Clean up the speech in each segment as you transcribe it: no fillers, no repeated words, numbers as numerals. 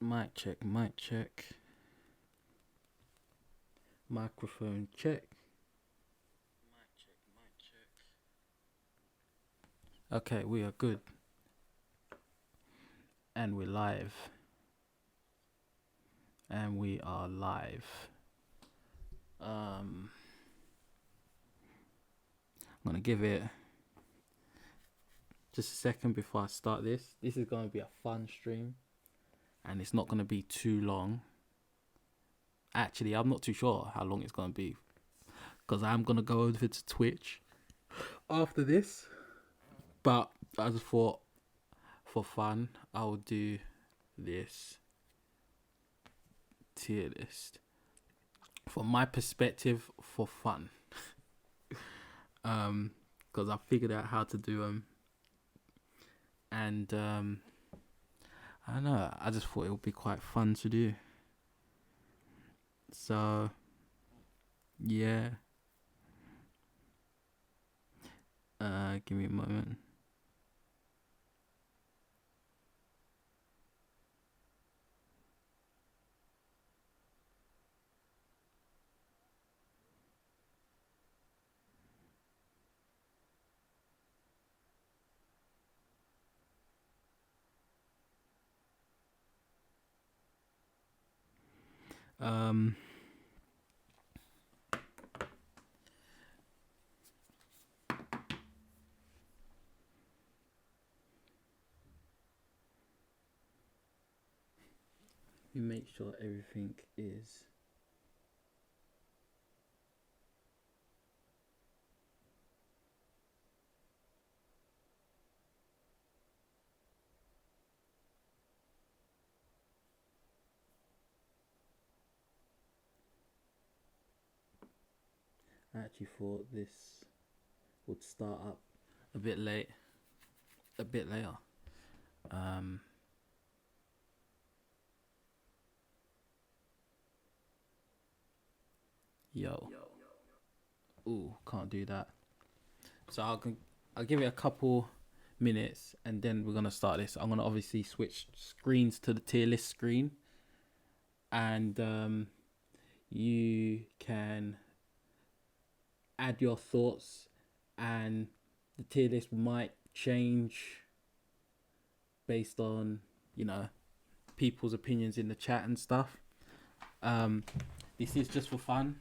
Mic check, mic check. Microphone check. Okay, we are good. And we're live. And we are live. I'm gonna give it just a second before I start this. This is gonna be a fun stream. And it's not gonna be too long. Actually, I'm not too sure how long it's gonna be, because I'm gonna go over to Twitch after this. But I just thought, for fun, I will do this tier list from my perspective for fun. Because I figured out how to do them, and I don't know, I just thought it would be quite fun to do. So yeah, give me a moment. We make sure everything is I actually thought this would start up a bit later. Yo. Ooh, can't do that. So I'll give it a couple minutes and then we're gonna start this. I'm gonna obviously switch screens to the tier list screen, and you can add your thoughts, and the tier list might change based on, you know, people's opinions in the chat and stuff. This is just for fun.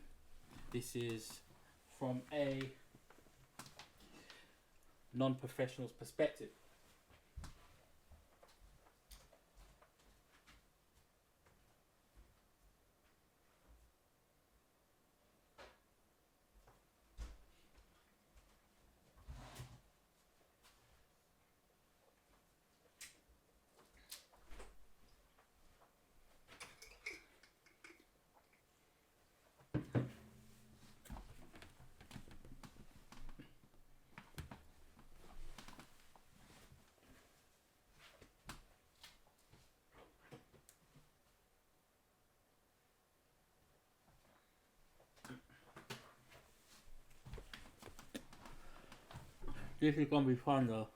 This is from a non-professional's perspective. This is gonna be fun though.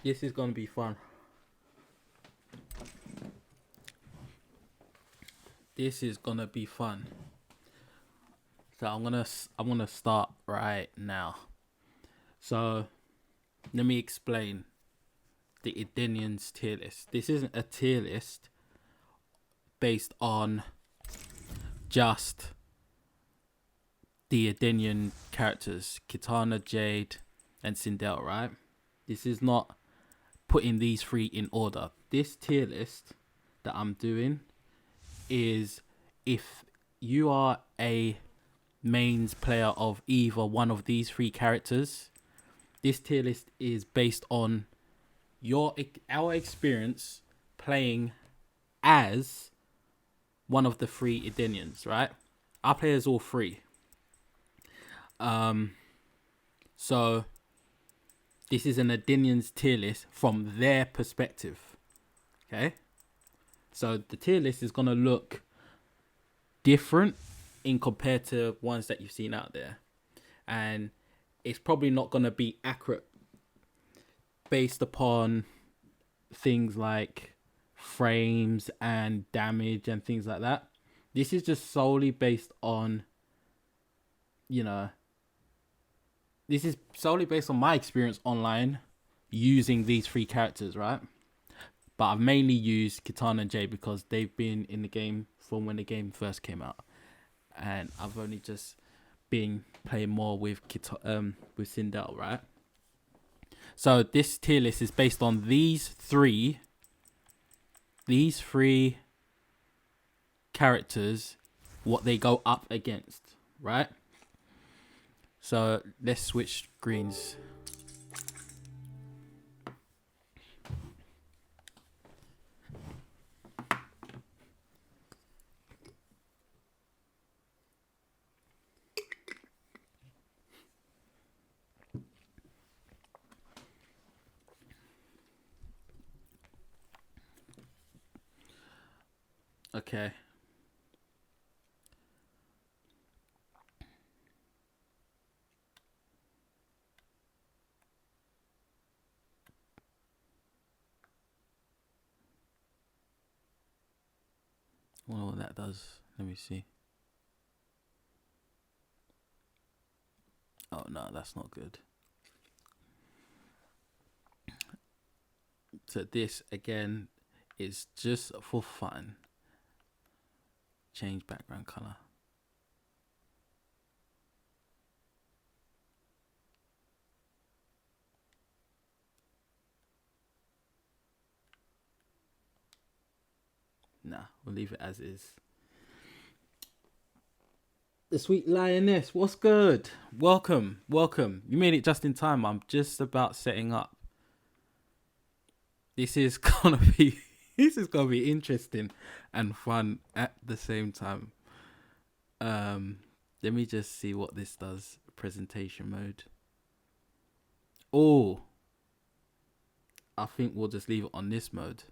This is gonna be fun. This is gonna be fun. So I'm gonna start right now. So let me explain the Edenians tier list. This isn't a tier list based on just the Edenian characters, Kitana, Jade, and Sindel, right? This is not putting these three in order. This tier list that I'm doing is if you are a mains player of either one of these three characters, this tier list is based on our experience playing as one of the three Edenians, right? Our players all three. So this is an Edenians tier list from their perspective. Okay? So the tier list is gonna look different in compared to ones that you've seen out there. And it's probably not gonna be accurate based upon things like frames and damage and things like that. This is just solely based on, this is solely based on my experience online using these three characters, right? But I've mainly used Kitana and Jade because they've been in the game from when the game first came out, and I've only just been playing more with Sindel, right? So this tier list is based on these three characters, what they go up against, right? So let's switch screens. Okay. I wonder what that does. Let me see. Oh no, that's not good. So this again is just for fun. Change background color. Nah, we'll leave it as is. The Sweet Lioness, what's good? Welcome. You made it just in time. I'm just about setting up. This is gonna be interesting and fun at the same time. Let me just see what this does. Presentation mode. Oh, I think we'll just leave it on this mode.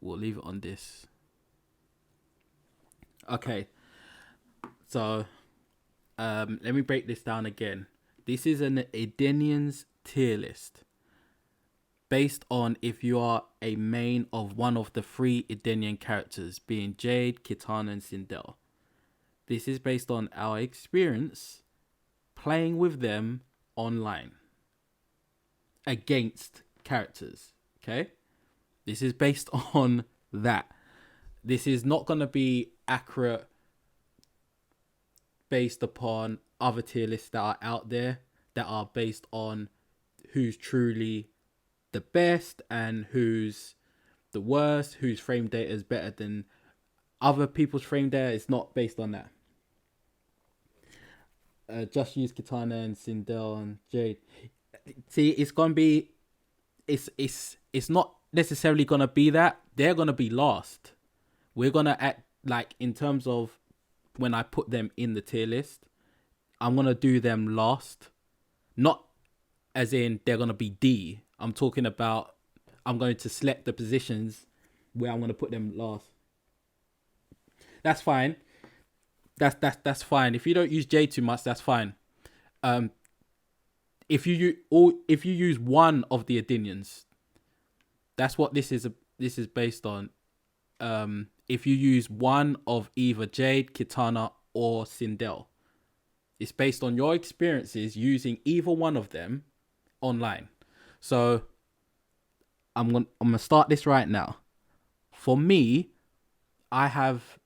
We'll leave it on this. Okay. So, let me break this down again. This is an Edenians tier list based on if you are a main of one of the three Edenian characters, being Jade, Kitana, and Sindel. This is based on our experience playing with them online against characters. Okay? This is based on that. This is not going to be accurate based upon other tier lists that are out there that are based on who's truly the best and who's the worst, whose frame data is better than other people's frame data. It's not based on that. Just use Kitana and Sindel and Jade. See, it's gonna be, it's not necessarily gonna be that. They're gonna be last. We're gonna act like, in terms of when I put them in the tier list, I'm gonna do them last. Not as in they're gonna be D. I'm talking about I'm going to select the positions where I'm gonna put them last. That's fine. That's fine. If you don't use J too much, that's fine. If you use one of the Edenians, that's what this is based on. If you use one of either Jade, Kitana, or Sindel, it's based on your experiences using either one of them online. So I'm gonna start this right now. For me, I have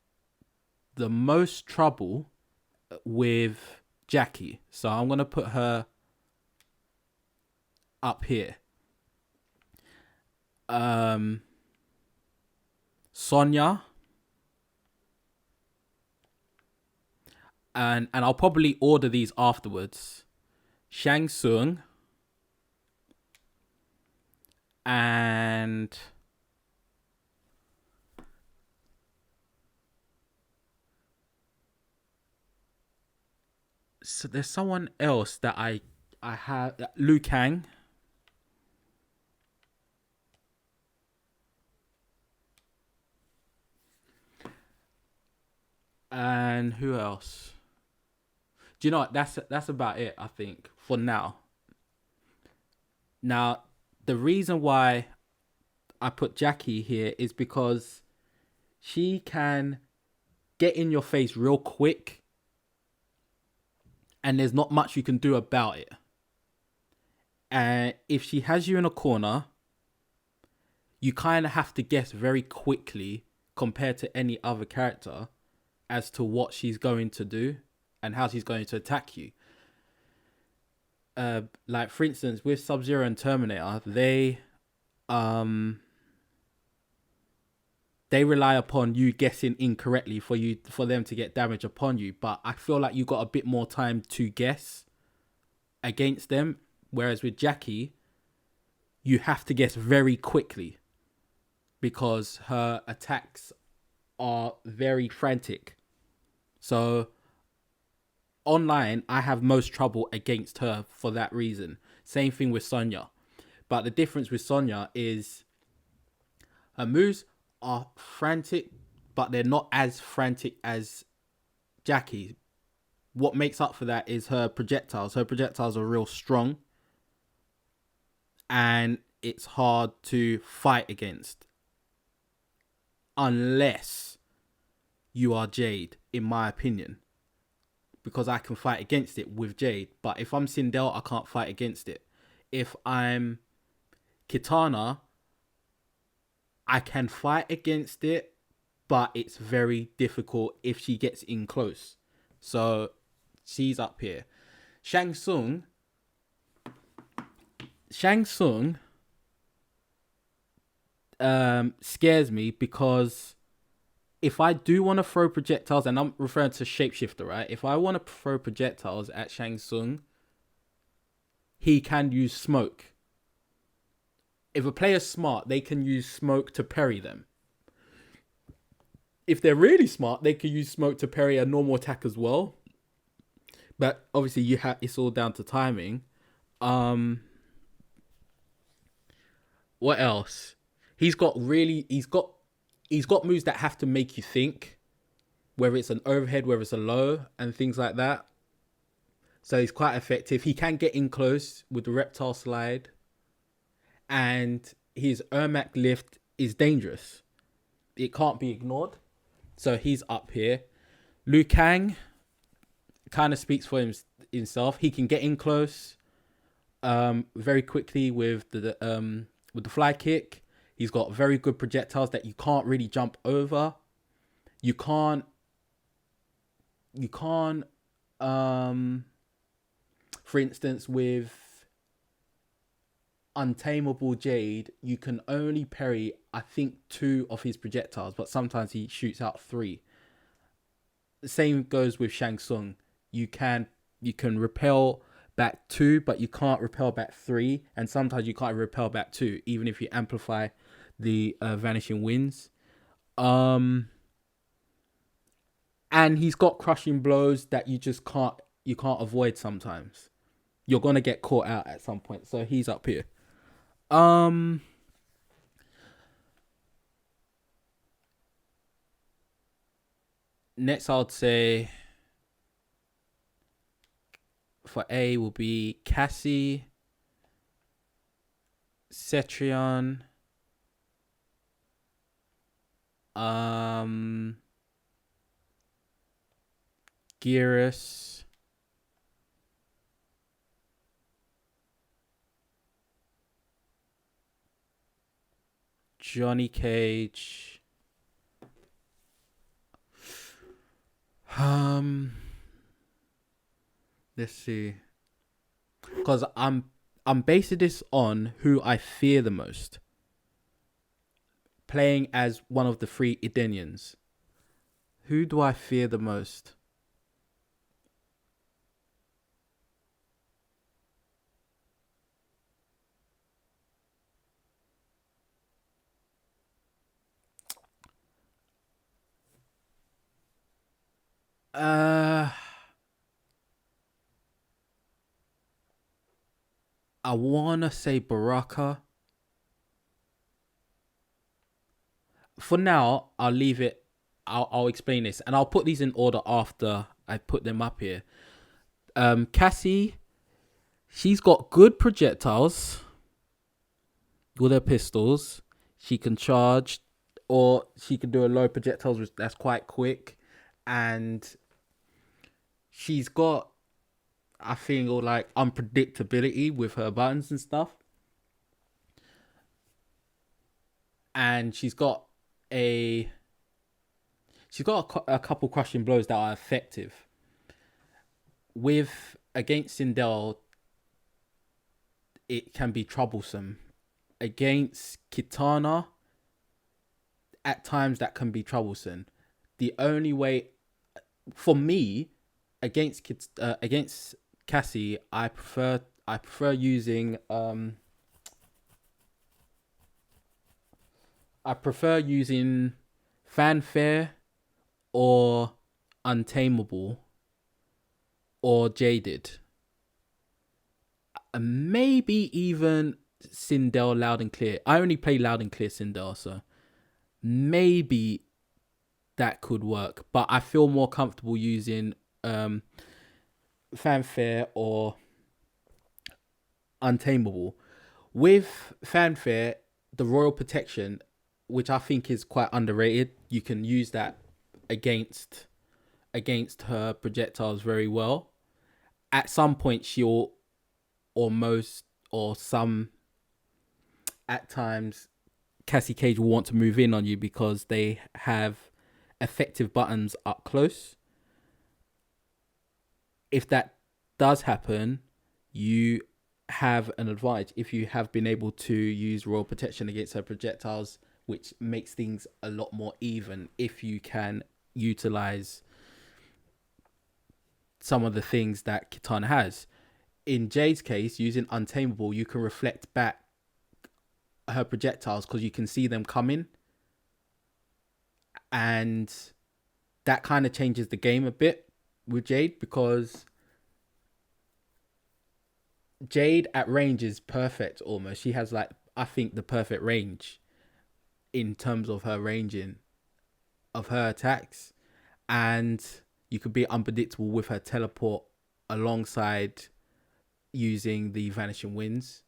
the most trouble with Jackie, so I'm gonna put her up here. Sonya, and I'll probably order these afterwards. Shang Tsung, and so there's someone else that I have, Liu Kang. And who else? Do you know what? That's about it, I think, for now. Now, the reason why I put Jackie here is because she can get in your face real quick and there's not much you can do about it. And if she has you in a corner, you kind of have to guess very quickly compared to any other character as to what she's going to do and how she's going to attack you. Like for instance, with Sub-Zero and Terminator, they rely upon you guessing incorrectly for them to get damage upon you. But I feel like you got a bit more time to guess against them. Whereas with Jackie, you have to guess very quickly because her attacks are very frantic. So online, I have most trouble against her for that reason. Same thing with Sonya. But the difference with Sonya is her moves are frantic, but they're not as frantic as Jackie. What makes up for that is her projectiles. Her projectiles are real strong. And it's hard to fight against. Unless you are Jade, in my opinion. Because I can fight against it with Jade. But if I'm Sindel, I can't fight against it. If I'm Kitana, I can fight against it, but it's very difficult if she gets in close. So she's up here. Shang Tsung scares me because if I do want to throw projectiles, and I'm referring to Shapeshifter, right? If I want to throw projectiles at Shang Tsung, he can use smoke. If a player's smart, they can use smoke to parry them. If they're really smart, they can use smoke to parry a normal attack as well. But obviously, it's all down to timing. What else? He's got moves that have to make you think, whether it's an overhead, whether it's a low, and things like that. So he's quite effective. He can get in close with the reptile slide. And his Ermac lift is dangerous. It can't be ignored. So he's up here. Liu Kang kind of speaks for himself. He can get in close very quickly with the fly kick. He's got very good projectiles that you can't really jump over. You can't for instance, with Untamable Jade, you can only parry, I think, 2 of his projectiles, but sometimes he shoots out 3. The same goes with Shang Tsung. You can repel back 2, but you can't repel back 3, and sometimes you can't repel back 2, even if you amplify the Vanishing Winds. And he's got crushing blows that you just can't avoid sometimes. You're gonna get caught out at some point, so he's up here. Next, I'd say for A will be Cassie, Cetrion, Geras, Johnny Cage, let's see, because I'm basing this on who I fear the most, playing as one of the 3 Edenians. Who do I fear the most? I wanna say Baraka. For now, I'll leave it. I'll explain this, and I'll put these in order after I put them up here. Cassie, she's got good projectiles. with her pistols. She can charge, or she can do a low projectiles, which that's quite quick, and she's got, I think, all like unpredictability with her buttons and stuff, and a a couple crushing blows that are effective. With against Sindel, it can be troublesome. Against Kitana, at times that can be troublesome. The only way for me against Cassie, I prefer using Fanfare or Untamable or Jaded. And maybe even Sindel Loud and Clear. I only play Loud and Clear Sindel, so maybe that could work. But I feel more comfortable using Fanfare or Untamable. With Fanfare, the Royal Protection, which I think is quite underrated, you can use that against her projectiles very well. At some point, she'll, or most, or some, at times, Cassie Cage will want to move in on you because they have effective buttons up close. If that does happen, you have an advantage if you have been able to use Royal Protection against her projectiles, which makes things a lot more even if you can utilize some of the things that Kitana has. In Jade's case, using Untamable, you can reflect back her projectiles because you can see them coming, and that kind of changes the game a bit with Jade, because Jade at range is perfect almost. She has, like, I think, the perfect range in terms of her ranging of her attacks, and you could be unpredictable with her teleport alongside using the Vanishing Winds.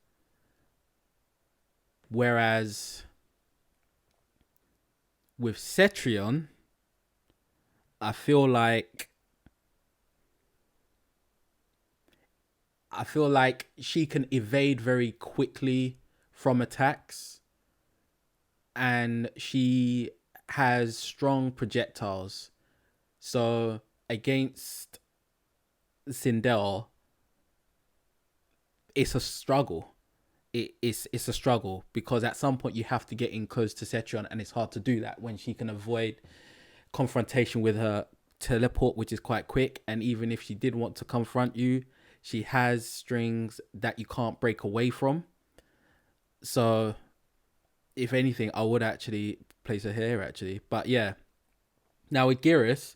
Whereas with Cetrion, I feel like she can evade very quickly from attacks, and she has strong projectiles. So against Sindel, it's a struggle. It's a struggle because at some point you have to get in close to Cetrion, and it's hard to do that when she can avoid confrontation with her teleport, which is quite quick. And even if she did want to confront you, she has strings that you can't break away from. So if anything, I would actually place her here, actually. But yeah, now with Geras,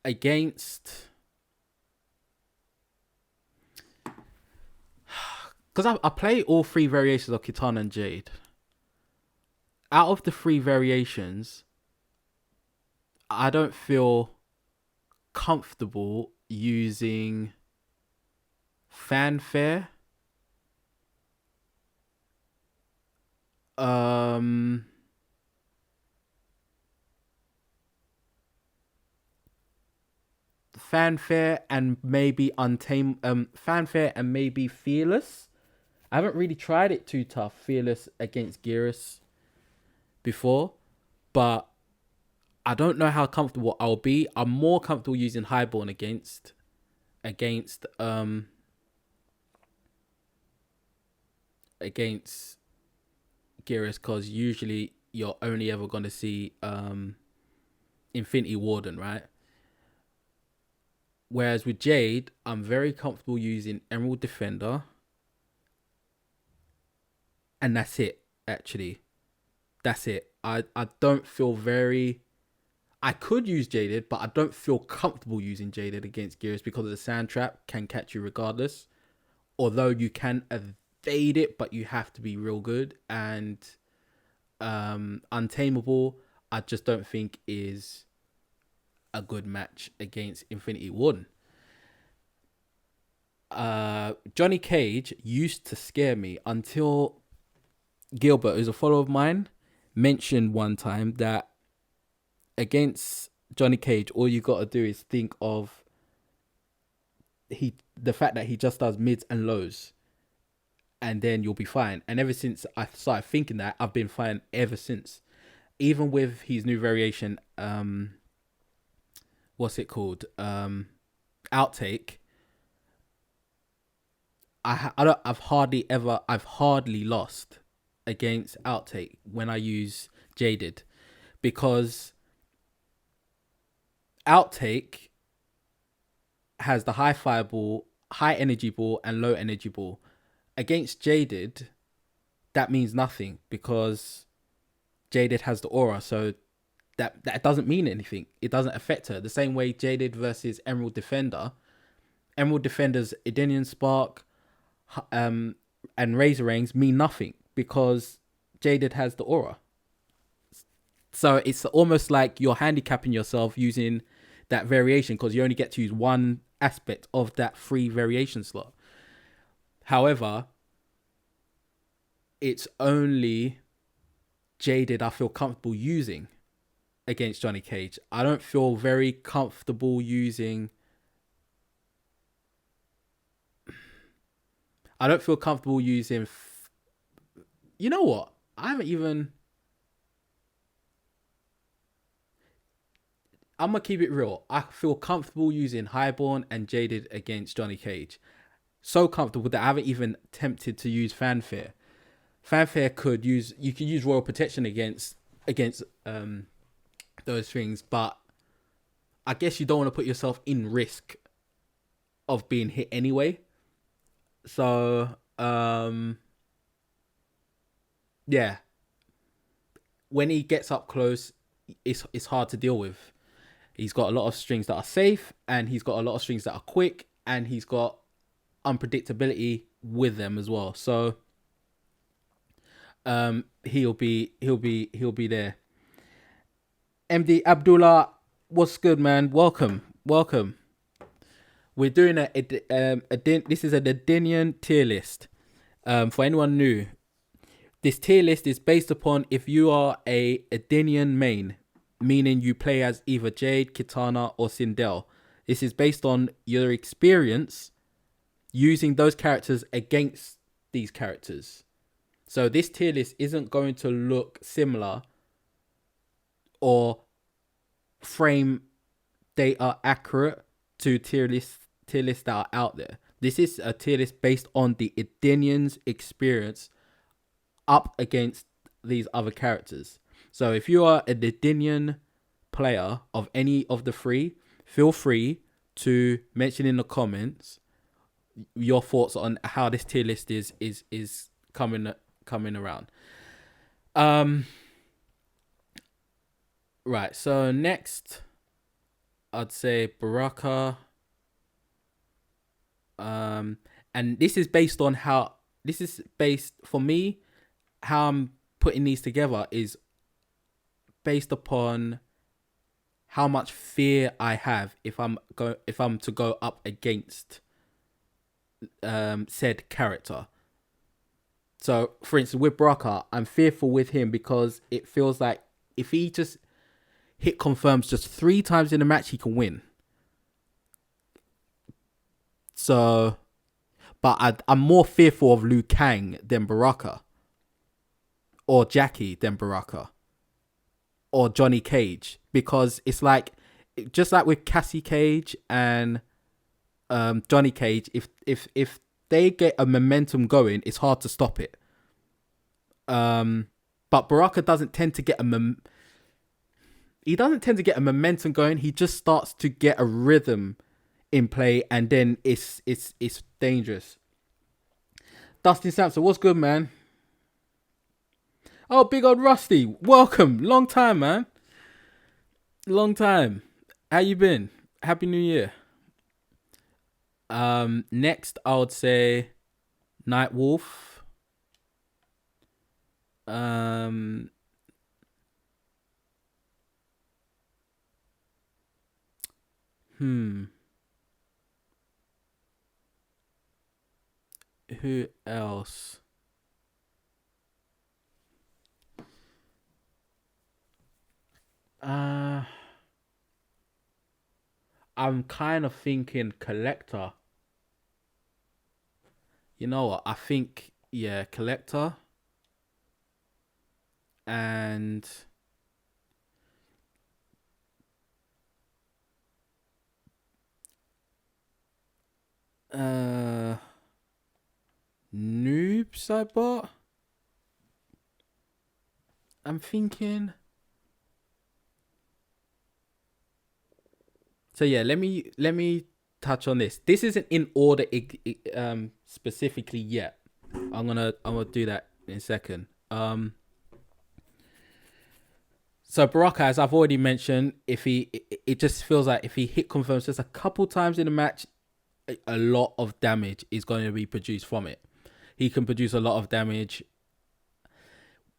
against, because I play all three variations of Kitana and Jade. Out of the three variations, I don't feel comfortable using Fanfare. Fanfare and maybe Fanfare and maybe Fearless. I haven't really tried it too tough, Fearless against Geras before, but I don't know how comfortable I'll be. I'm more comfortable using Highborn against Geras, because usually you're only ever going to see Infinity Warden, right? Whereas with Jade, I'm very comfortable using Emerald Defender, and that's it. Actually, that's it. I don't feel very. I could use Jaded, but I don't feel comfortable using Jaded against Geras because of the Sand Trap can catch you regardless. Although you can evade it, but you have to be real good. And Untamable, I just don't think is a good match against Infinity Warden. Johnny Cage used to scare me until Gilbert, who's a follower of mine, mentioned one time that against Johnny Cage, all you got to do is think of the fact that he just does mids and lows, and then you'll be fine. And ever since I started thinking that, I've been fine ever since. Even with his new variation, what's it called? Outtake. I've hardly lost against outtake when I use jaded, because outtake has the high fireball, high energy ball, and low energy ball. Against jaded, that means nothing because jaded has the aura, so that doesn't mean anything. It doesn't affect her. The same way jaded versus Emerald Defender. Emerald Defender's Edenian Spark and Razor Rings mean nothing because jaded has the aura. So it's almost like you're handicapping yourself using that variation because you only get to use one aspect of that free variation slot. However, it's only jaded I feel comfortable using against Johnny Cage. I don't feel very comfortable using... You know what? I haven't even... I'm going to keep it real. I feel comfortable using Highborn and Jaded against Johnny Cage. So comfortable that I haven't even attempted to use Fanfare. Fanfare you could use Royal Protection against those things, but I guess you don't want to put yourself in risk of being hit anyway. So, yeah. When he gets up close, it's hard to deal with. He's got a lot of strings that are safe, and he's got a lot of strings that are quick, and he's got unpredictability with them as well. So he'll be there. MD Abdullah, what's good, man? Welcome. We're doing this is an Edenian tier list. For anyone new, this tier list is based upon if you are a Edenian main, meaning you play as either Jade, Kitana, or Sindel. This is based on your experience using those characters against these characters. So this tier list isn't going to look similar or frame data accurate to tier lists that are out there. This is a tier list based on the Edenians' experience up against these other characters. So if you are an Edenian player of any of the three, feel free to mention in the comments your thoughts on how this tier list is coming around. Right, so next I'd say Baraka. And this is based for me, how I'm putting these together is based upon how much fear I have if I'm to go up against said character. So for instance with Baraka, I'm fearful with him because it feels like if he just hit confirms just 3 times in a match, he can win. So, but I'm more fearful of Liu Kang than Baraka, or Jackie than Baraka, or Johnny Cage, because it's like, just like with Cassie Cage and Johnny Cage, if they get a momentum going, it's hard to stop it. But Baraka doesn't tend to get a momentum going. He just starts to get a rhythm in play, and then it's dangerous. Dustin Sampson, what's good, man? Oh, big old Rusty, welcome. Long time, man. Long time. How you been? Happy New Year. Next I would say Nightwolf. Who else? I'm kind of thinking collector. You know what? I think, yeah, collector and noobs I bought. I'm thinking. So yeah, let me touch on this. This isn't in order specifically yet. I'm gonna do that in a second. So Baraka, as I've already mentioned, if he, it just feels like if he hit confirms just a couple times in a match, a lot of damage is going to be produced from it. He can produce a lot of damage.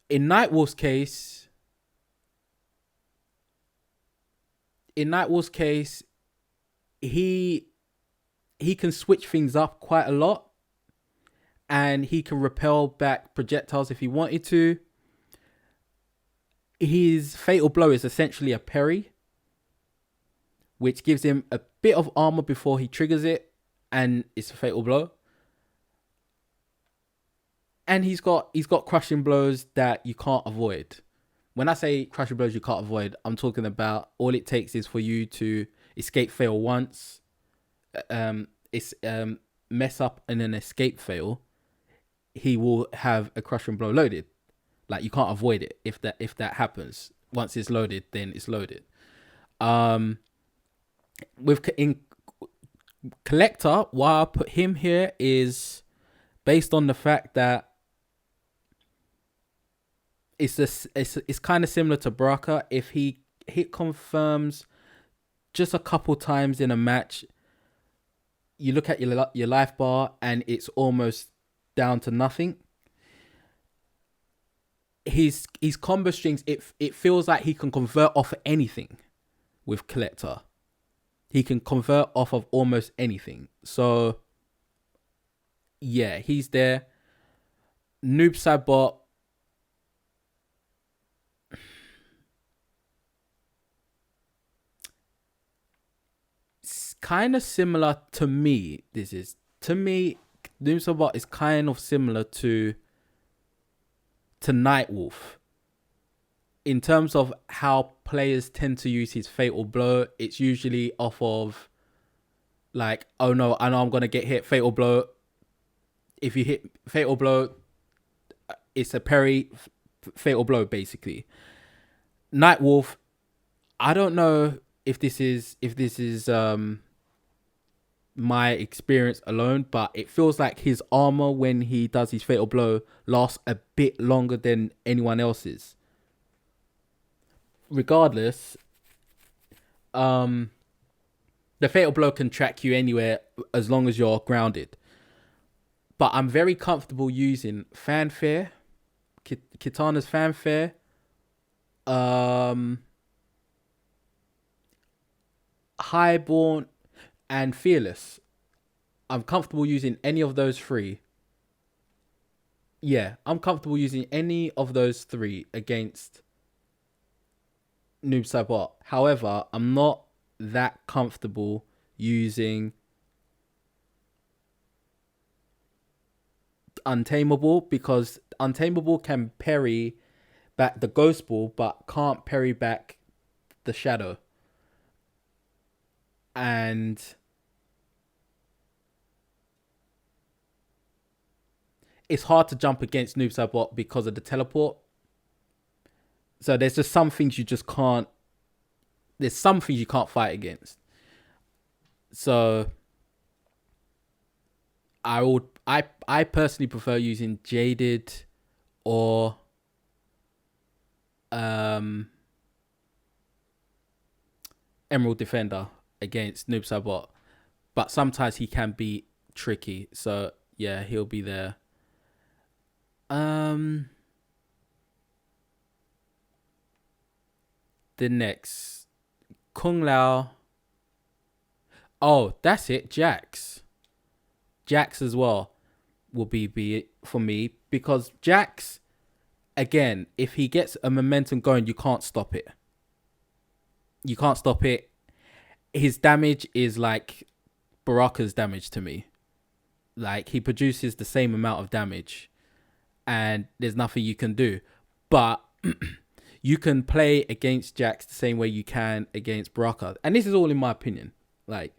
In Nightwolf's case, he can switch things up quite a lot, and he can repel back projectiles if he wanted to. His fatal blow is essentially a parry, which gives him a bit of armor before he triggers it, and it's a fatal blow. And he's got crushing blows that you can't avoid. When I say crushing blows you can't avoid, I'm talking about all it takes is for you to escape fail once, mess up in an escape fail, he will have a crushing blow loaded. Like, you can't avoid it if that happens. Once it's loaded, then it's loaded. In collector, why I put him here is based on the fact that it's kind of similar to Baraka. If he hit confirms just a couple times in a match, you look at your life bar and it's almost down to nothing. His combo strings, it feels like he can convert off of anything with collector. He can convert off of almost anything. So yeah, he's there. Noob Saibot. It's kind of similar to me. Noob Saibot is kind of similar to Nightwolf in terms of how players tend to use his fatal blow. It's usually off of like, oh no, I know I'm gonna get hit, fatal blow. If you hit fatal blow, it's a parry, fatal blow basically. Nightwolf, I don't know if this is my experience alone, but it feels like his armor when he does his fatal blow lasts a bit longer than anyone else's. Regardless, the fatal blow can track you anywhere as long as you're grounded. But I'm very comfortable using Fanfare, Kitana's Fanfare, Highborn, and Fearless. I'm comfortable using any of those three. Yeah, I'm comfortable using any of those three against Noob Saibot. However, I'm not that comfortable using Untamable, because Untamable can parry back the Ghost Ball but can't parry back the Shadow. And it's hard to jump against Noob Saibot because of the teleport. So there's just some things you just can't. There's some things you can't fight against. So I personally prefer using JADE or Emerald Defender against Noob Saibot. But sometimes he can be tricky. So yeah, he'll be there. The next Kung Lao. Oh, that's it. Jax as well. will be it for me, because Jax, again, if he gets a momentum going, you can't stop it. You can't stop it. His damage is like Baraka's damage to me. Like, he produces the same amount of damage and there's nothing you can do. But you can play against Jax the same way you can against Baraka. And this is all in my opinion. Like,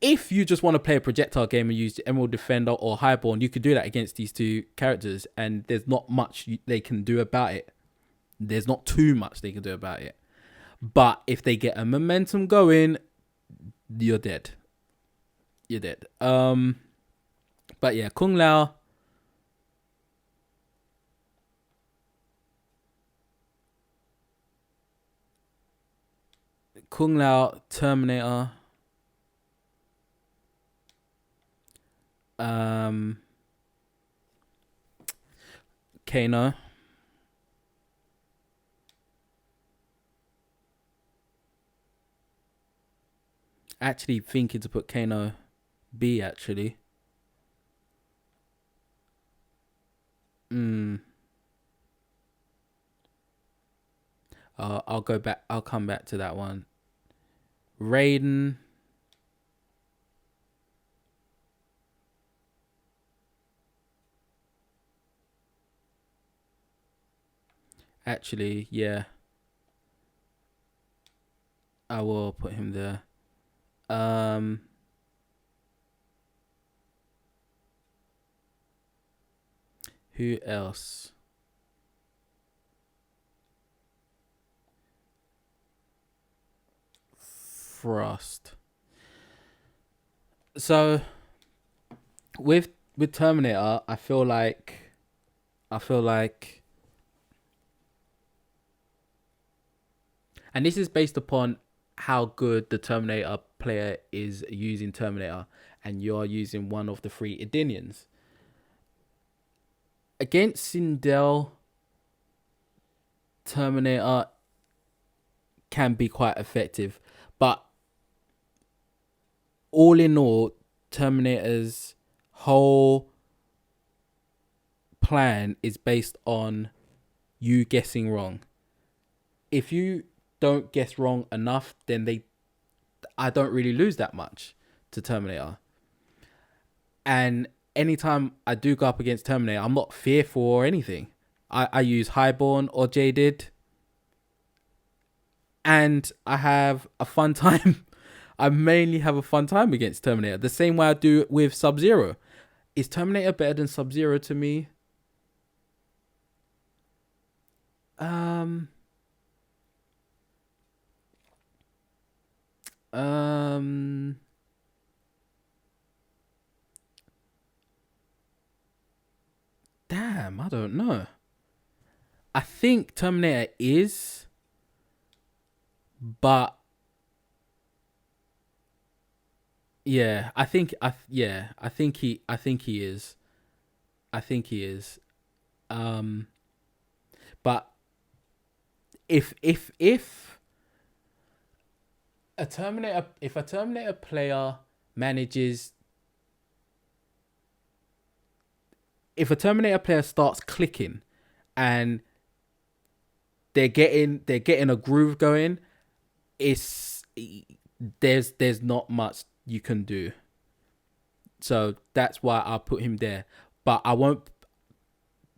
if you just want to play a projectile game and use Emerald Defender or Highborn, you could do that against these two characters, and there's not much they can do about it. There's not too much they can do about it. But if they get a momentum going, you're dead. You're dead. But yeah, Kung Lao. Kung Lao, Terminator. Kano. Actually thinking to put Kano B, actually. I'll go back. I'll come back to that one. Raiden. Actually, yeah. I will put him there. Who else? Frost. So with Terminator, I feel like and this is based upon how good the Terminator player is using Terminator, and you're using one of the 3 Edenians. Against Sindel, Terminator can be quite effective, but all in all, Terminator's whole plan is based on you guessing wrong. If you don't guess wrong enough, then I don't really lose that much to Terminator. And anytime I do go up against Terminator, I'm not fearful or anything. I use Highborn or JADE, and I have a fun time. I mainly have a fun time against Terminator, the same way I do with Sub-Zero. Is Terminator better than Sub-Zero to me? Damn, I don't know. I think Terminator is, but yeah, I think he is. I think he is. But if a Terminator player manages, if a Terminator player starts clicking and they're getting a groove going, there's not much you can do. So that's why I put him there. But I won't,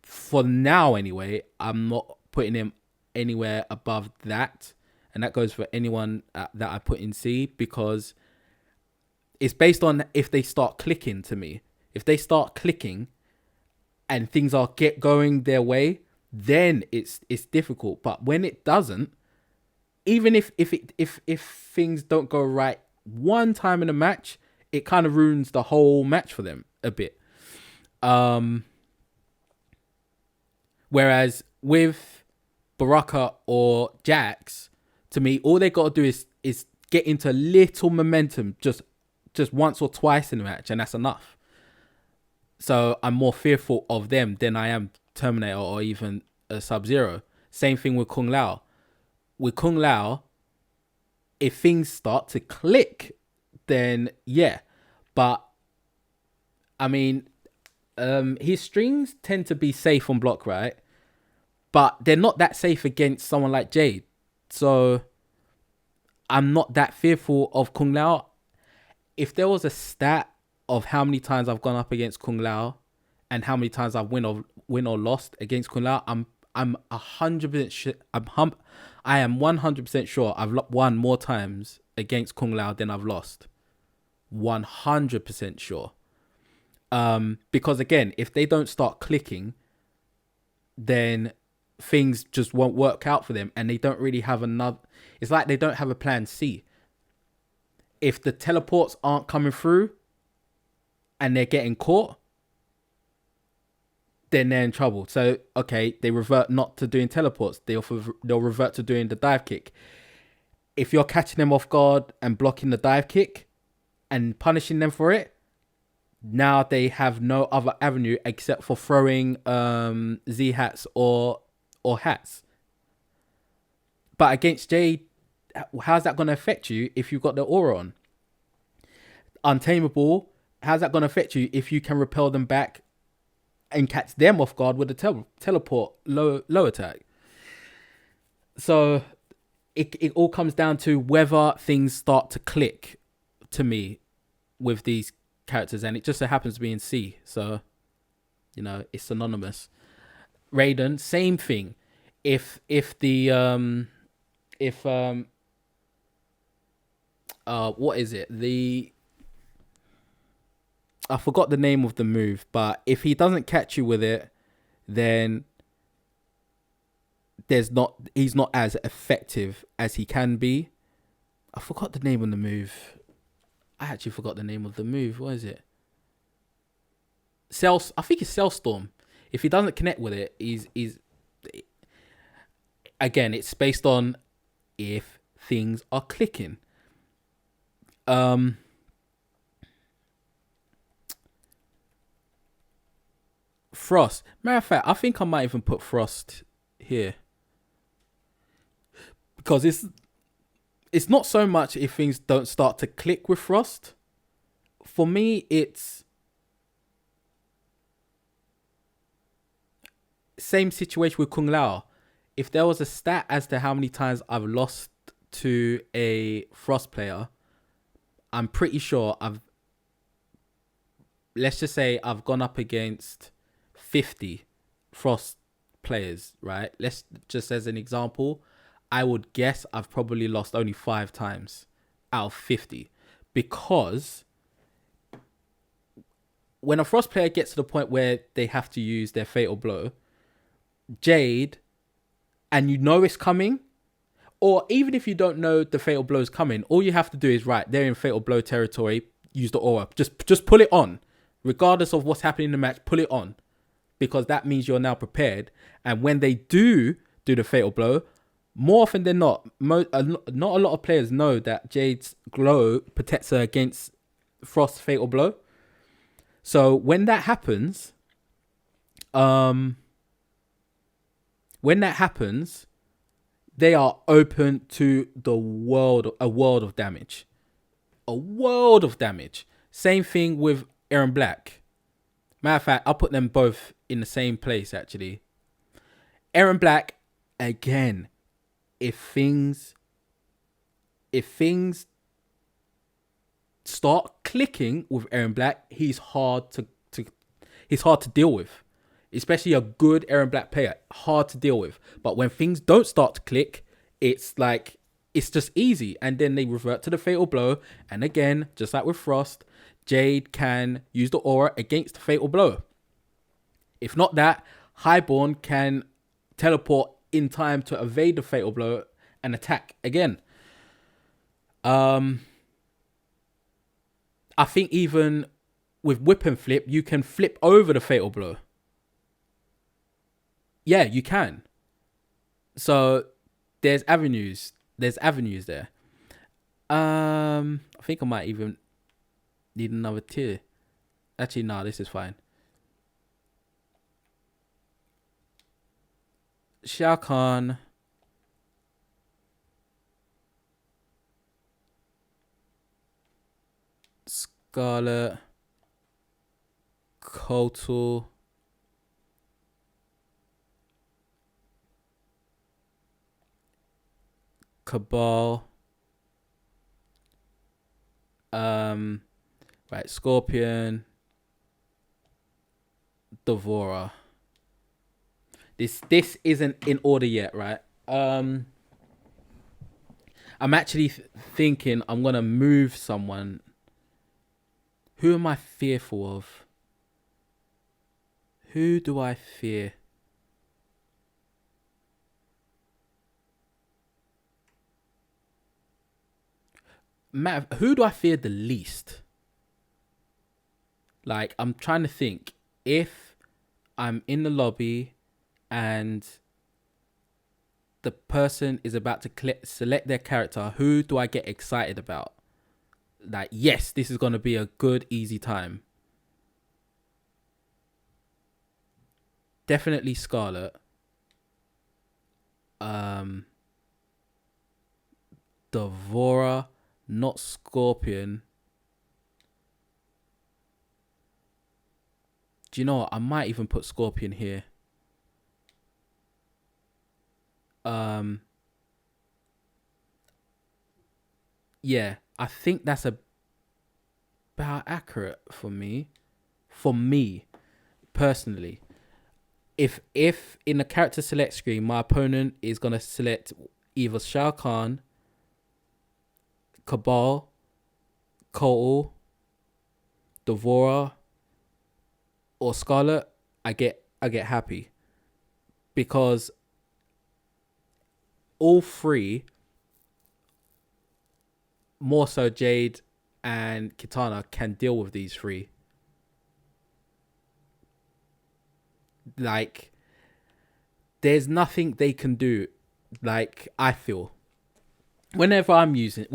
for now anyway, I'm not putting him anywhere above that. And that goes for anyone that I put in C, because it's based on if they start clicking to me. If they start clicking and things are going their way, then it's difficult. But when it doesn't, even if things don't go right one time in a match, it kind of ruins the whole match for them a bit. Whereas with Baraka or Jax, to me, all they got to do is get into little momentum just once or twice in the match, and that's enough. So I'm more fearful of them than I am Terminator or even a Sub-Zero. Same thing with Kung Lao. With Kung Lao, if things start to click, then yeah. But I mean, his strings tend to be safe on block, right? But they're not that safe against someone like Jade. So I'm not that fearful of Kung Lao. If there was a stat of how many times I've gone up against Kung Lao and how many times I've win or lost against Kung Lao, I'm 100% sure. I am 100% sure I've won more times against Kung Lao than I've lost. 100% sure. Because again, if they don't start clicking, then things just won't work out for them, and they don't really have another. It's like they don't have a plan C. If the teleports aren't coming through and they're getting caught, then they're in trouble. So, okay, they revert not to doing teleports. They'll revert to doing the dive kick. If you're catching them off guard and blocking the dive kick and punishing them for it, now they have no other avenue except for throwing Z hats or hats. But against Jade, how's that going to affect you if you've got the aura on? Untamable, how's that going to affect you if you can repel them back and catch them off guard with a teleport low attack? So it all comes down to whether things start to click to me with these characters, and it just so happens to be in C. So, you know, it's synonymous. Raiden, same thing. If what is it? I forgot the name of the move, but if he doesn't catch you with it, then he's not as effective as he can be. I forgot the name of the move. I actually forgot the name of the move. What is it? I think it's Cellstorm. If he doesn't connect with it, he's again, it's based on if things are clicking. Frost. Matter of fact, I think I might even put Frost here, because it's not so much if things don't start to click with Frost. For me, it's same situation with Kung Lao. If there was a stat as to how many times I've lost to a Frost player, I'm pretty sure let's just say I've gone up against 50 Frost players, right? Let's just, as an example, I would guess I've probably lost only 5 times out of 50, because when a Frost player gets to the point where they have to use their fatal blow, Jade, and you know it's coming, or even if you don't know the fatal blow is coming, all you have to do is, right, they're in fatal blow territory, use the aura. Just pull it on. Regardless of what's happening in the match, pull it on. Because that means you're now prepared. And when they do the fatal blow, more often than not, not a lot of players know that Jade's glow protects her against Frost's fatal blow. So when that happens, they are open to a world of damage. A world of damage. Same thing with Aaron Black. Matter of fact, I'll put them both in the same place, actually. Aaron Black, again, if things start clicking with Aaron Black, he's hard to deal with. Especially a good Aaron Black player, hard to deal with. But when things don't start to click, it's just easy. And then they revert to the fatal blow. And again, just like with Frost, Jade can use the aura against the fatal blow. If not that, Highborn can teleport in time to evade the fatal blow and attack again. I think even with whip and flip, you can flip over the fatal blow. Yeah, you can. So there's avenues there. I think I might even need another tier. Actually, no, this is fine. Shao Kahn. Scarlet. Kotal. Cabal. Right, Scorpion. Devourer. This isn't in order yet, right? I'm actually thinking I'm gonna move someone. Who am I fearful of? Who do I fear? Matt, who do I fear the least? Like, I'm trying to think. If I'm in the lobby and the person is about to select their character, who do I get excited about? Like, yes, this is going to be a good, easy time. Definitely Scarlet. Devourer, not Scorpion. Do you know what? I might even put Scorpion here. Yeah, I think that's about accurate for me. For me, personally. If in the character select screen, my opponent is going to select either Shao Kahn, Cabal, Kotal, Devourer, or Scarlet, I get happy. Because all three, more so Jade and Kitana, can deal with these three. Like, there's nothing they can do. Like, I feel when I'm using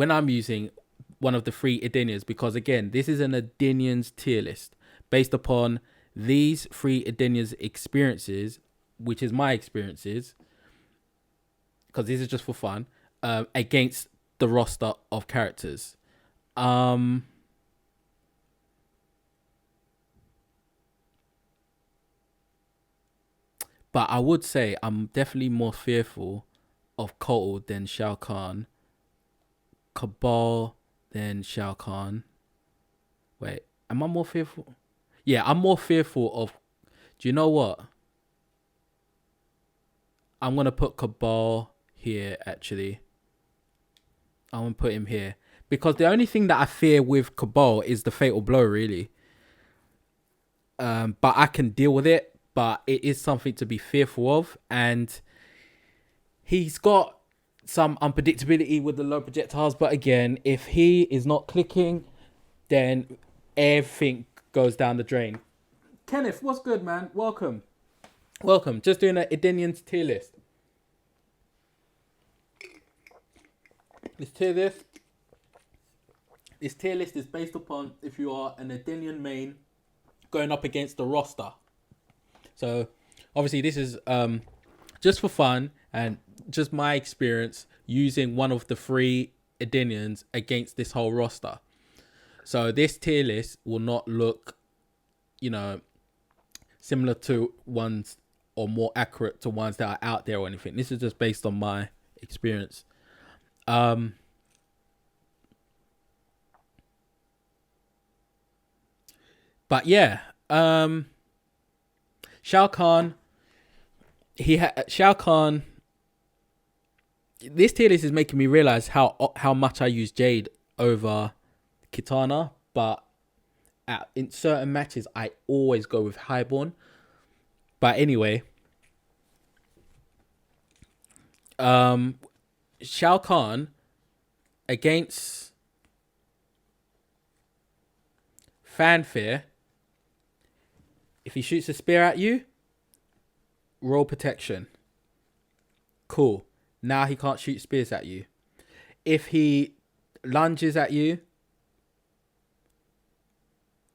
one of the three Edenians, because again, this is an Edenians tier list based upon these three Edenians experiences, which is my experiences, because this is just for fun, against the roster of characters. But I would say I'm definitely more fearful of Kotal than Shao Kahn. Cabal than Shao Kahn. Wait, am I more fearful? Yeah, I'm more fearful of... Do you know what? I'm going to put Cabal here, actually. I'm going to put him here. Because the only thing that I fear with Cabal is the fatal blow, really. But I can deal with it. But it is something to be fearful of. And he's got some unpredictability with the low projectiles. But again, if he is not clicking, then everything goes down the drain. Kenneth, what's good, man? Welcome. Just doing an Edenians tier list. This tier list is based upon if you are an Edenian main going up against the roster. So obviously this is just for fun and just my experience using one of the three Edenians against this whole roster. So this tier list will not look, similar to ones or more accurate to ones that are out there or anything. This is just based on my experience. But yeah, Shao Kahn. Shao Kahn. This tier list is making me realize how much I use Jade over Kitana, but in certain matches I always go with Highborn. But anyway, Shao Kahn against Fanfare. If he shoots a spear at you, roll protection. Cool. Now he can't shoot spears at you. If he lunges at you,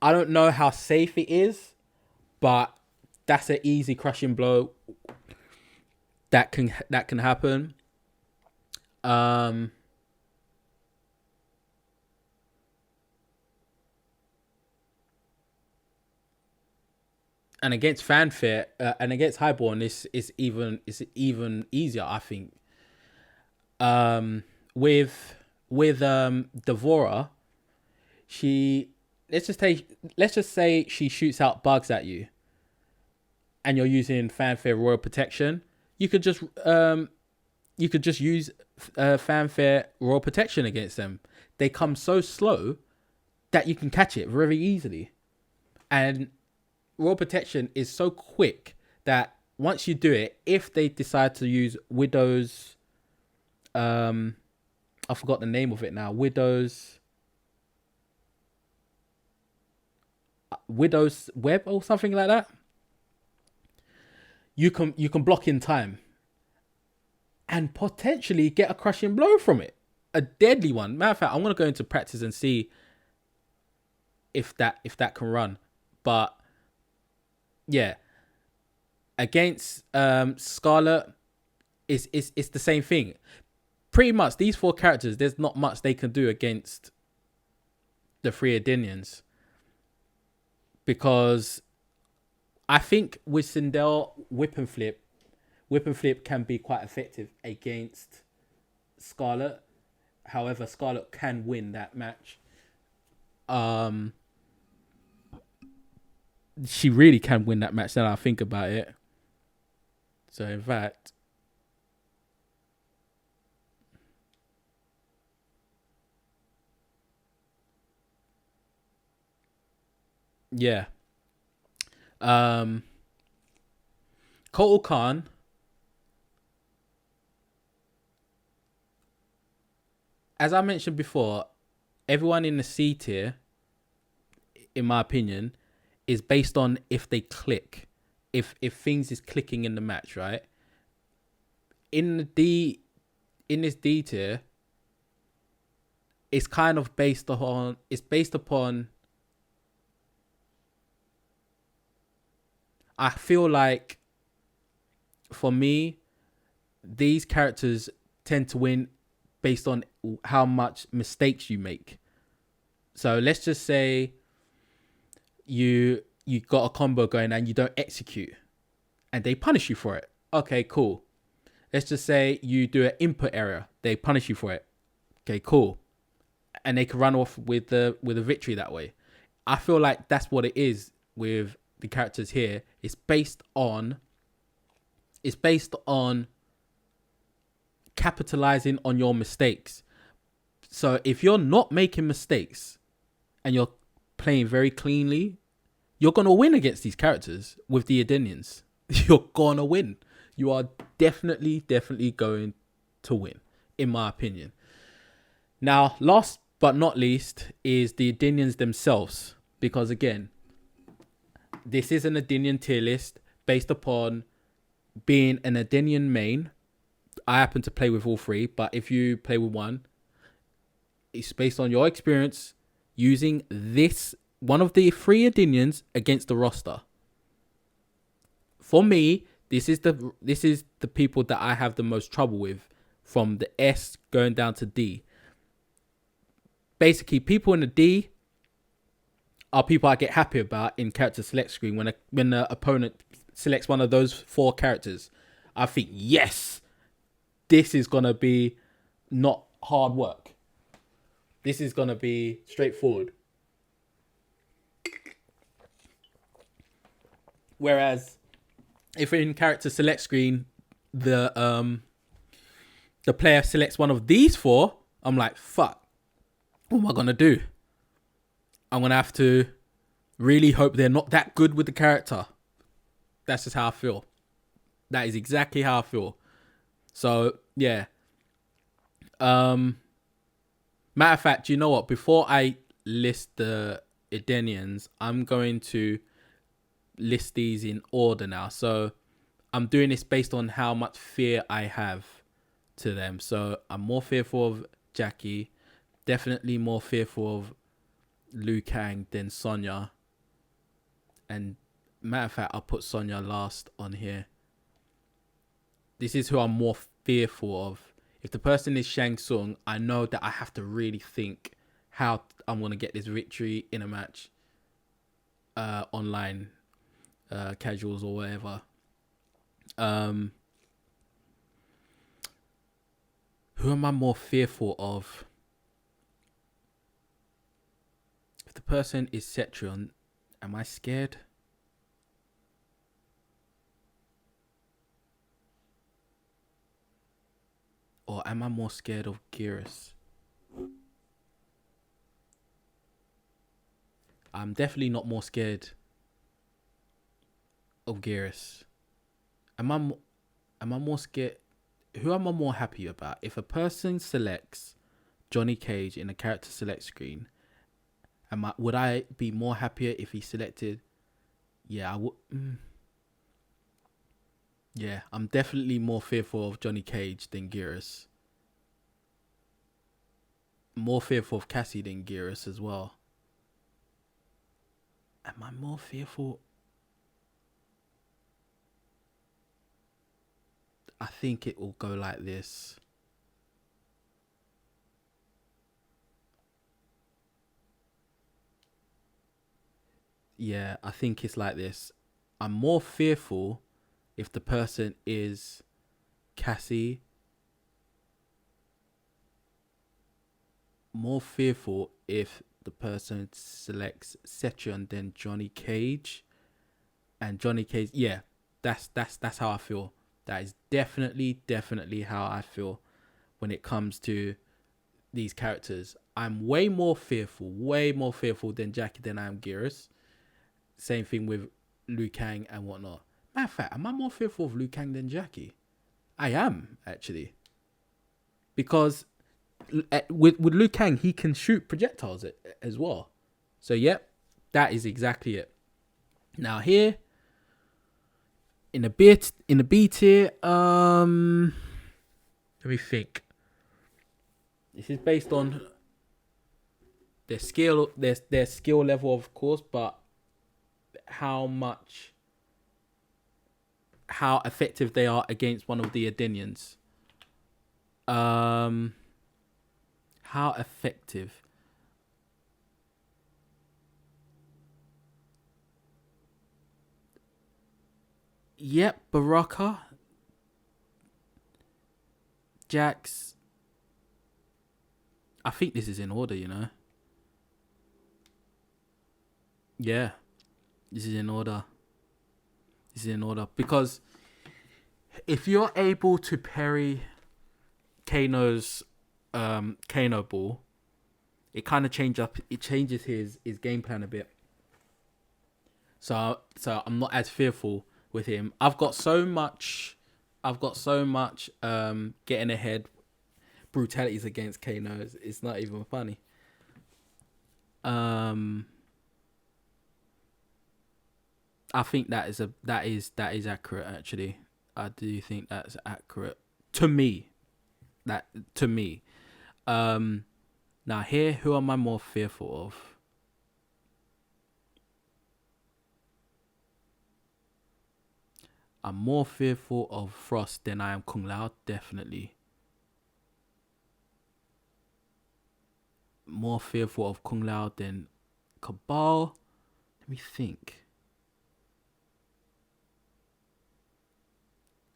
I don't know how safe it is, but that's an easy crushing blow that can happen. And against Fanfare and against Highborn, this is even easier, I think. With Devora, she let's just say she shoots out bugs at you, and you're using Fanfare Royal Protection. You could just use Fanfare Royal Protection against them. They come so slow that you can catch it very easily, and Royal Protection is so quick that once you do it, if they decide to use Widow's, I forgot the name of it now, Widow's Web or something like that, you can block in time and potentially get a crushing blow from it, a deadly one. Matter of fact, I'm gonna go into practice and see if that can run. But yeah, against Scarlet, it's the same thing. Pretty much these 4 characters, there's not much they can do against the 3 Edenians, because I think with Sindel, Whip and Flip can be quite effective against Scarlet. However, Scarlet can win that match. She really can win that match now that I think about it. So in fact, yeah. Kotal Khan, as I mentioned before, everyone in the C tier, in my opinion, is based on if they click, if things is clicking in the match, right? In this D tier, it's kind of based upon. I feel like, for me, these characters tend to win based on how much mistakes you make. So let's just say you got a combo going and you don't execute, and they punish you for it. Okay, cool. Let's just say you do an input error, they punish you for it. Okay, cool. And they can run off with a victory that way. I feel like that's what it is with the characters here. It's based on capitalizing on your mistakes. So if you're not making mistakes and you're playing very cleanly, you're gonna win against these characters with the Edenians. You're gonna win. You are definitely going to win, in my opinion. Now, last but not least is the Edenians themselves, because again, this is an Edenian tier list based upon being an Edenian main. I happen to play with all 3, but if you play with one, it's based on your experience using this one of the 3 Edenians against the roster. For me, this is the people that I have the most trouble with, from the S going down to D. Basically, people in the D are people I get happy about in character select screen. When the opponent selects one of those 4 characters, I think, yes, this is gonna be not hard work. This is gonna be straightforward. Whereas if in character select screen the player selects one of these 4, I'm like, fuck, what am I gonna do? I'm gonna have to really hope they're not that good with the character. That's just how I feel. That is exactly how I feel. So yeah. Matter of fact, you know what? Before I list the Edenians, I'm going to list these in order now. So I'm doing this based on how much fear I have to them. So I'm more fearful of Jackie, definitely more fearful of Liu Kang than Sonya. And matter of fact, I'll put Sonya last on here. This is who I'm more fearful of. If the person is Shang Tsung, I know that I have to really think how I'm going to get this victory in a match online. casuals or whatever. Who am I more fearful of? If the person is Cetrion, am I scared? Or am I more scared of Geras? I'm definitely not more scared of Geras. Am I more scared? Who am I more happy about? If a person selects Johnny Cage in a character select screen, would I be more happier if he selected? Yeah, I would. Yeah, I'm definitely more fearful of Johnny Cage than Geras. More fearful of Cassie than Geras as well. Am I more fearful? I think it will go like this. Yeah, I think it's like this. I'm more fearful if the person is Cassie. More fearful if the person selects Cetrion than Johnny Cage. And Johnny Cage, yeah, that's how I feel. That is definitely how I feel when it comes to these characters. I'm way more fearful than Jackie than I am Geras. Same thing with Liu Kang and whatnot. Matter of fact, am I more fearful of Liu Kang than Jackie? I am, actually. Because with Liu Kang, he can shoot projectiles as well. So, yep, that is exactly it. Now here, in the B tier, let me think. This is based on their skill level, of course, but how effective they are against one of the Edenians. How effective? Yep, Baraka, Jax. I think this is in order, you know. Yeah, this is in order. This is in order because if you're able to parry Kano's Kano ball, it kind of changes his game plan a bit. So I'm not as fearful with him. I've got so much getting ahead brutalities against Kano. It's not even funny. I think that is accurate, actually. I do think that's accurate to me. Now here, who am I more fearful of? I'm more fearful of Frost than I am Kung Lao, definitely. More fearful of Kung Lao than Cabal. Let me think.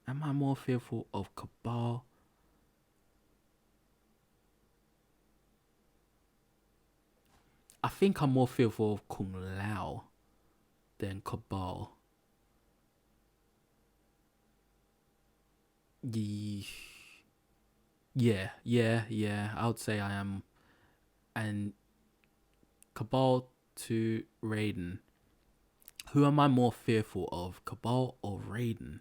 Am I more fearful of Cabal? I think I'm more fearful of Kung Lao than Cabal. Yeah. I would say I am. And Cabal to Raiden. Who am I more fearful of, Cabal or Raiden?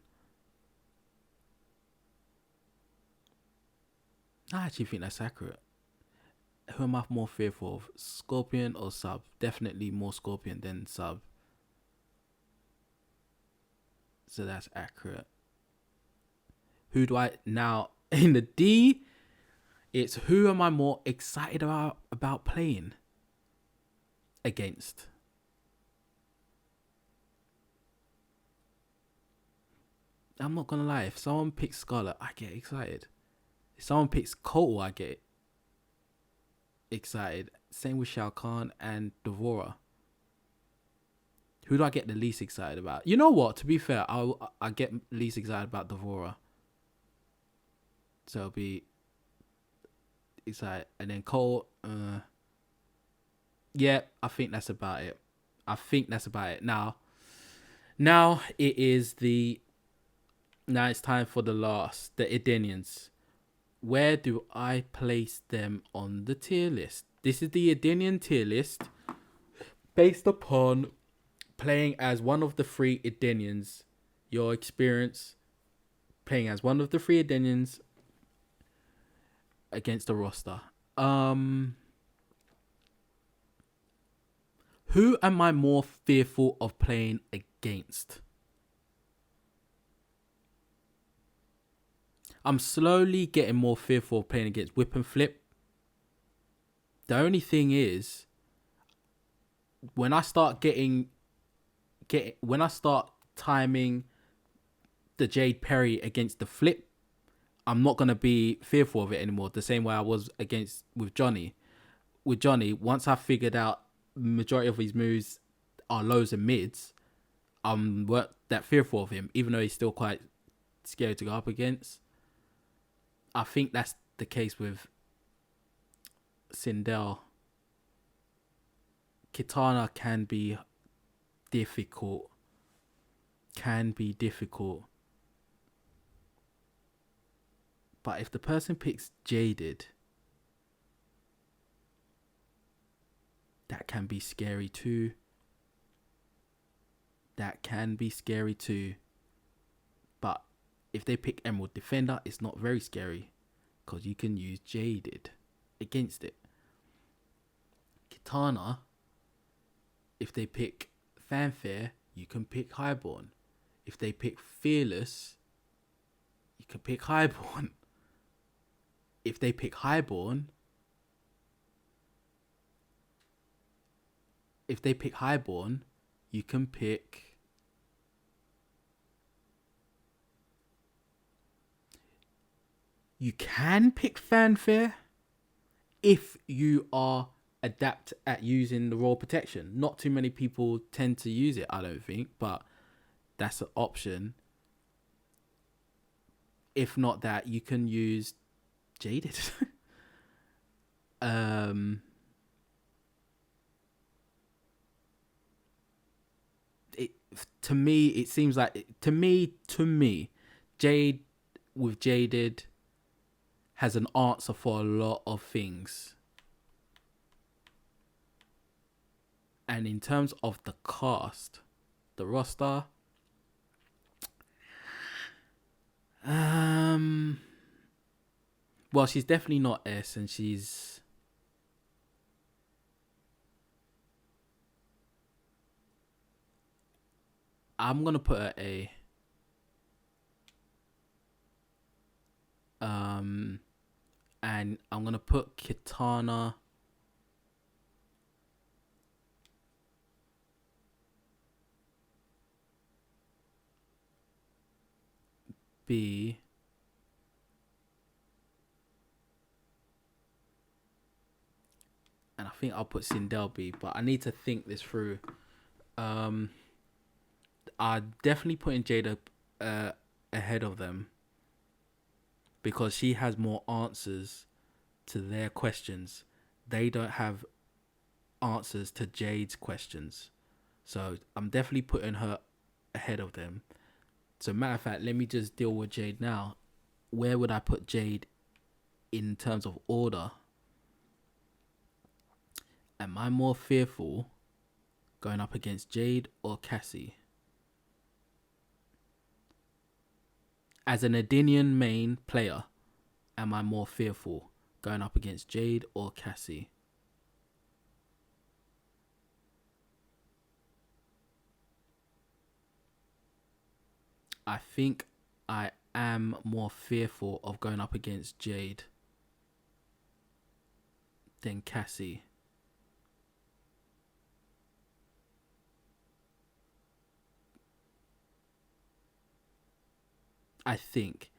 I actually think that's accurate. Who am I more fearful of, Scorpion or Sub? Definitely more Scorpion than Sub. So that's accurate. Who do I now in the D? It's who am I more excited about playing against? I'm not gonna lie. If someone picks Scarlet, I get excited. If someone picks Kotal, I get excited. Same with Shao Kahn and Devora. Who do I get the least excited about? You know what? To be fair, I get least excited about Devora. So it'll be excited. And then Cole, yeah, I think that's about it. Now it's time for the last, the Edenians. Where do I place them on the tier list? This is the Edenian tier list based upon playing as one of the 3 Edenians. Your experience playing as one of the 3 Edenians against the roster. Who am I more fearful of playing against? I'm slowly getting more fearful of playing against Whip and Flip. The only thing is, when I start timing the Jade Perry against the Flip, I'm not gonna be fearful of it anymore. The same way I was with Johnny. With Johnny, once I figured out majority of his moves are lows and mids, I'm not that fearful of him, even though he's still quite scary to go up against. I think that's the case with Sindel. Kitana can be difficult. But if the person picks Jaded, that can be scary too. But if they pick Emerald Defender, it's not very scary because you can use Jaded against it. Kitana, if they pick Fanfare, you can pick Highborn. If they pick Fearless, you can pick Highborn. If they pick Highborn, you can pick... You can pick Fanfare if you are adept at using the Royal Protection. Not too many people tend to use it, I don't think, but that's an option. If not that, you can use Jaded. To me, it seems like to me, Jade with Jaded has an answer for a lot of things. And in terms of the cast, the roster, well, she's definitely not S, and I'm gonna put her A. And I'm gonna put Kitana B. And I think I'll put Sindel B, but I need to think this through. I'm definitely putting Jada ahead of them because she has more answers to their questions. They don't have answers to Jade's questions. So I'm definitely putting her ahead of them. So matter of fact, let me just deal with Jade now. Where would I put Jade in terms of order? Am I more fearful going up against Jade or Cassie? As an Edenian main player, am I more fearful going up against Jade or Cassie? I think I am more fearful of going up against Jade than Cassie. I think.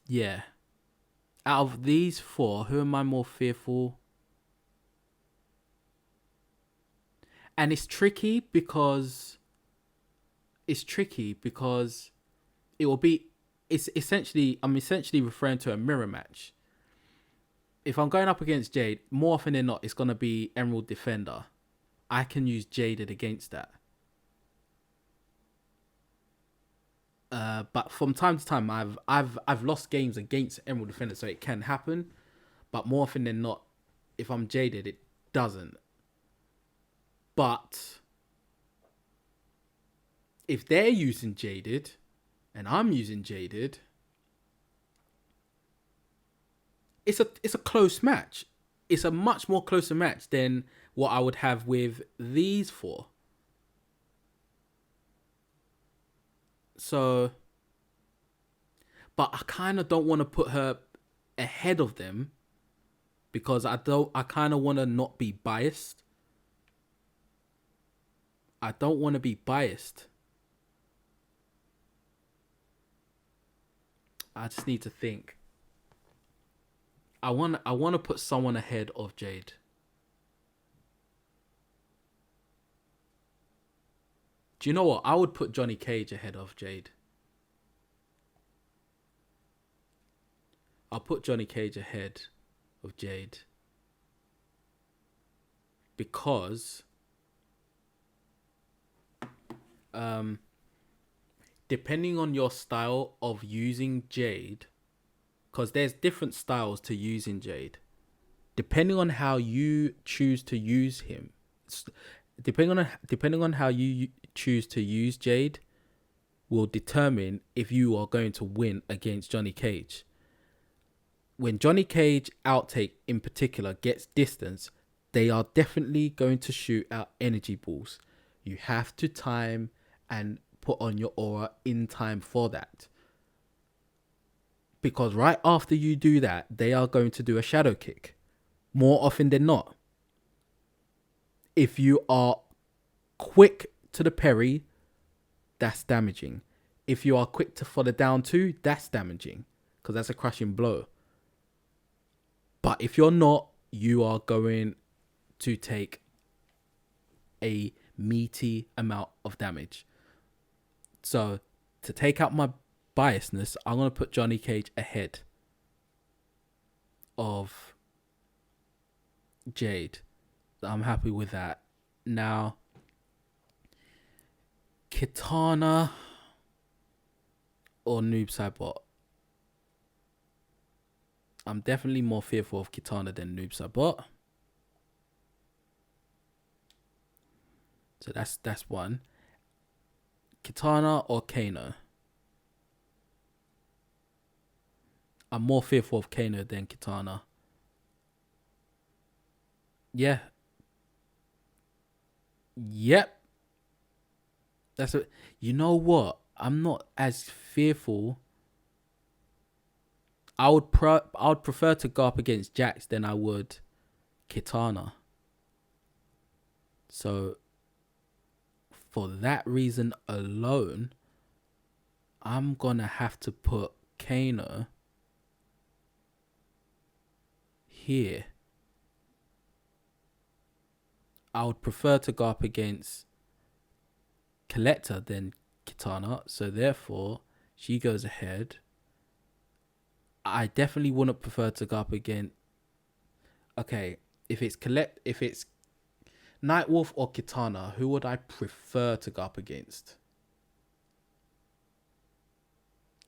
Yeah. Out of these 4, who am I more fearful? And it's tricky because it will be, I'm essentially referring to a mirror match. If I'm going up against Jade, more often than not, it's going to be Emerald Defender. I can use Jaded against that. But from time to time, I've lost games against Emerald Defender, so it can happen. But more often than not, if I'm Jaded, it doesn't. But if they're using Jaded and I'm using Jaded, it's a close match. It's a much more closer match than what I would have with these four. So, but I kind of don't want to put her ahead of them because I kind of want to not be biased. I don't want to be biased. I just need to think. I want to put someone ahead of Jade. Do you know what? I would put Johnny Cage ahead of Jade. I'll put Johnny Cage ahead of Jade. Because depending on your style of using Jade, because there's different styles to using Jade. Depending on how you choose to use him, depending on how you choose to use Jade, will determine if you are going to win against Johnny Cage. When Johnny Cage outtake in particular gets distance, they are definitely going to shoot out energy balls. You have to time and put on your aura in time for that. Because right after you do that, they are going to do a shadow kick. More often than not. If you are quick to the parry, that's damaging. If you are quick to for the down two, that's damaging. Because that's a crushing blow. But if you're not, you are going to take a meaty amount of damage. So, to take out my biasness, I'm going to put Johnny Cage ahead of Jade. I'm happy with that. Now, Kitana or Noob Saibot? I'm definitely more fearful of Kitana than Noob Saibot. So that's one. Kitana or Kano? I'm more fearful of Kano than Kitana. Yeah. Yep. That's it. You know what? I'm not as fearful. I would prefer to go up against Jax than I would Kitana. So, for that reason alone, I'm gonna have to put Kano here. I would prefer to go up against Collector than Kitana, so therefore she goes ahead. I definitely wouldn't prefer to go up against. Okay, if it's Nightwolf or Kitana, who would I prefer to go up against?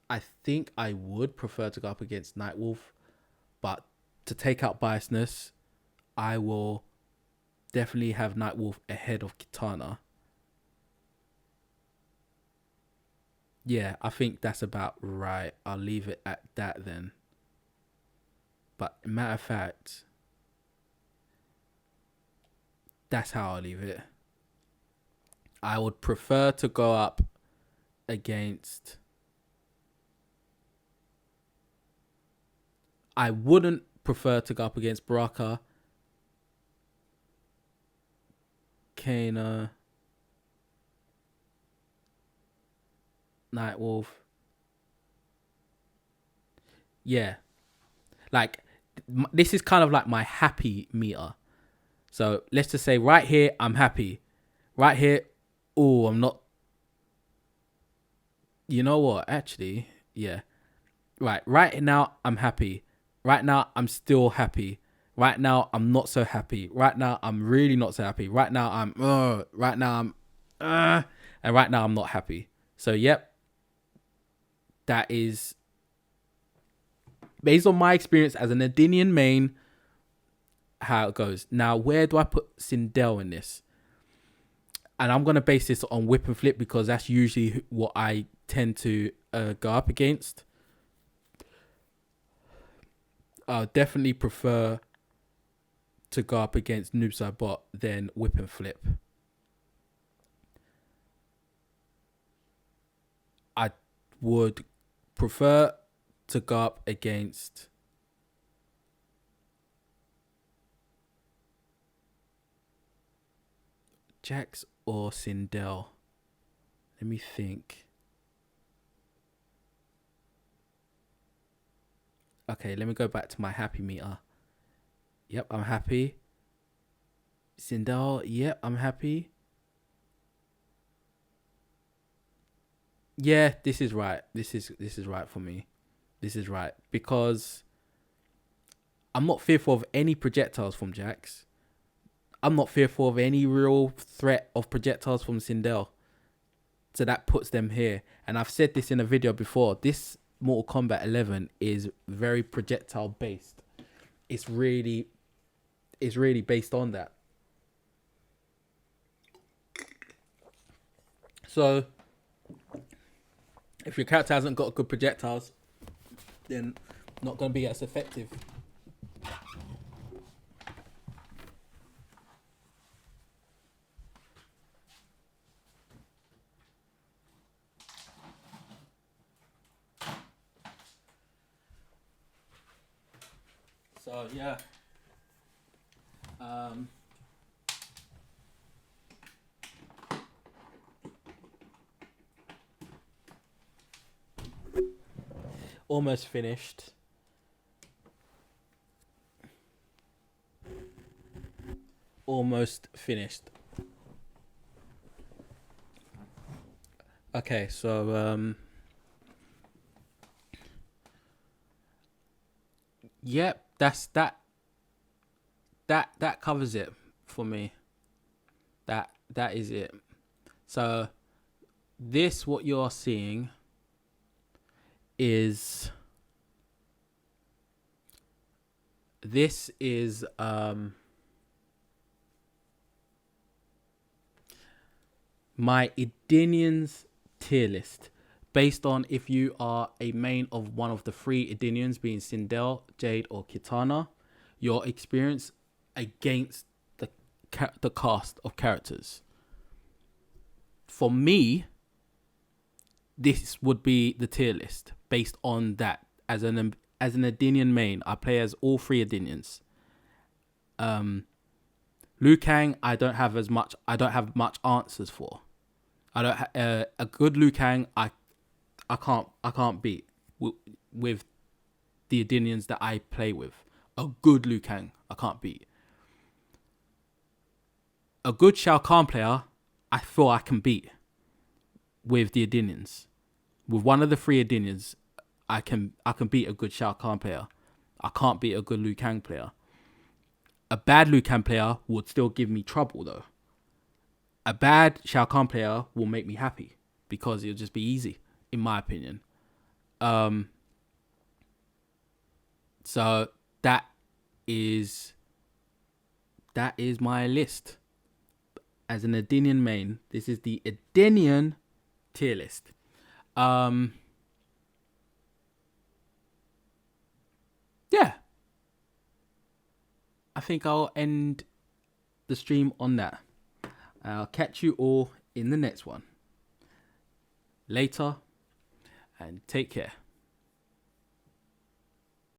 I think I would prefer to go up against Nightwolf, but to take out biasness, I will definitely have Nightwolf ahead of Kitana. Yeah, I think that's about right. I'll leave it at that then. But matter of fact, that's how I'll leave it. I would prefer to go up against... I wouldn't prefer to go up against Baraka, Kano, Nightwolf. Yeah. Like, this is kind of like my happy meter. So let's just say right here, I'm happy. Right here. Oh, I'm not. You know what? Actually, yeah. Right now, I'm happy. Right now, I'm still happy. Right now, I'm not so happy. Right now, I'm really not so happy. Right now, right now, and right now, I'm not happy. So, yep, that is based on my experience as an Edenian main, how it goes. Now, where do I put Sindel in this? And I'm going to base this on whip and flip because that's usually what I tend to go up against. I definitely prefer to go up against Noobside Bot than whip and flip. I would prefer to go up against Jax or Sindel. Let me think. Okay, let me go back to my happy meter. Yep, I'm happy. Sindel, yep, I'm happy. Yeah, this is right. This is right for me. This is right because I'm not fearful of any projectiles from Jax. I'm not fearful of any real threat of projectiles from Sindel. So that puts them here. And I've said this in a video before. This Mortal Kombat 11 is very projectile based. It's really based on that. So if your character hasn't got good projectiles, then not going to be as effective. So yeah, almost finished. Almost finished. Okay, so yep, that's that covers it for me. That is it. So this, what you're seeing is my Edenians tier list based on if you are a main of one of the three Edenians, being Sindel, Jade, or Kitana, your experience against the cast of characters. For me, this would be the tier list based on that. As an Edenian main, I play as all three Edenians. Liu Kang, I don't have much answers for. I don't a good Liu Kang. I can't beat with the Edenians that I play with. A good Liu Kang, I can't beat. A good Shao Kahn player, I feel I can beat with the Edenians. With one of the three Edenians, I can beat a good Shao Kahn player. I can't beat a good Liu Kang player. A bad Liu Kang player would still give me trouble though. A bad Shao Kahn player will make me happy because it'll just be easy, in my opinion. So that is my list. As an Edenian main, this is the Edenian tier list. Yeah. I think I'll end the stream on that. I'll catch you all in the next one. Later, and take care.